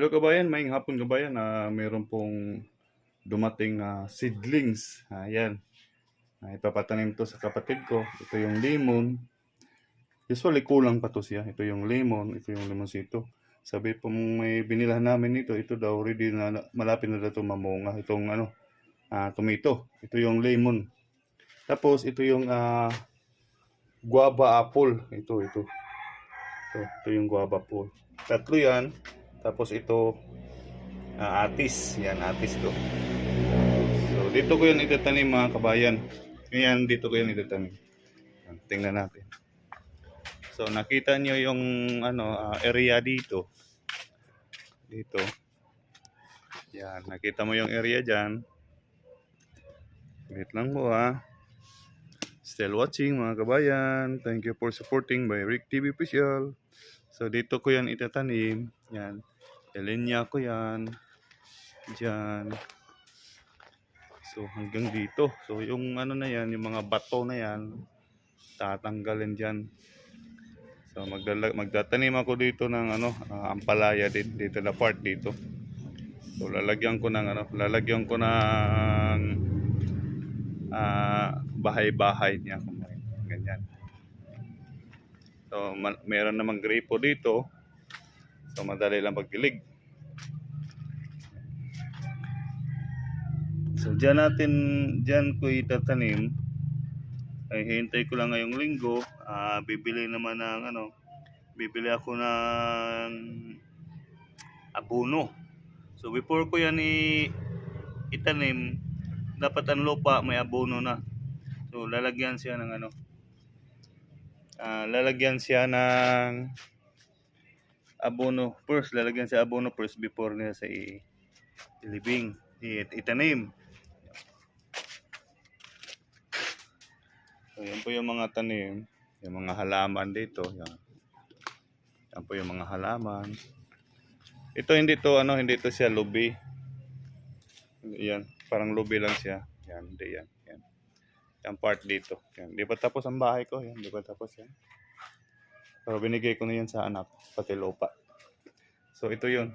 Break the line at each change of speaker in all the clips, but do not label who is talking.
Hello kabayan, maayong hapon kabayan. Mayroon pong dumating na seedlings. Ayan. Ipapatanim to sa kapatid ko. Ito yung lemon. Usually kulang pa to siya. Ito yung lemon. Ito yung lemonsito. Sabi po may binilahan namin ito. Ito daw ready na malapit na daw ito mamunga. Itong tomato. Ito yung lemon. Tapos ito yung guava apple. Ito yung guava apple. Tatlo yan. Tapos ito atis. Yan, atis to. So, dito ko yan itatanim mga kabayan. Ngayon, dito ko yan itatanim. Tingnan natin. So, nakita nyo yung area dito. Dito. Yan, nakita mo yung area dyan. Wait lang po Still watching mga kabayan. Thank you for supporting by Rick TV Official. So, dito ko yan itatanim. Yan. Linya ko yan. Diyan. So hanggang dito. So yung na yan, yung mga bato na yan, tatanggalin diyan. So magtatanim ako dito ng ampalaya dito na part dito. So lalagyan ko ng bahay-bahay niya ganyan. So meron namang gripo dito. So madali lang pagdilig. So diyan ko itatanim. Ay hintay ko lang ngayong linggo. Bibili bibili ako ng abono. So before ko yan itanim, dapat ang lupa may abono na. So lalagyan siya ng abono first. Lalagyan siya abono first before niya sa ilibing, itanim. So, yan po yung mga tanim, yung mga halaman dito. Yan po yung mga halaman. Ito hindi to siya lubi. Yan, parang lubi lang siya. Yan, hindi yan. Yan part dito. Yan, di pa tapos ang bahay ko. Yan, di pa tapos yan. Pero binigay ko na yan sa anak, pati lupa. So, ito yun.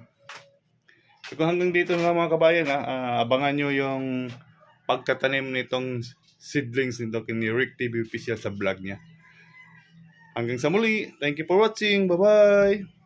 So, kung hanggang dito nga mga kabayan, abangan nyo yung pagtatanim nitong seedlings nito ni Rick TV Official sa vlog niya. Hanggang sa muli. Thank you for watching. Bye-bye.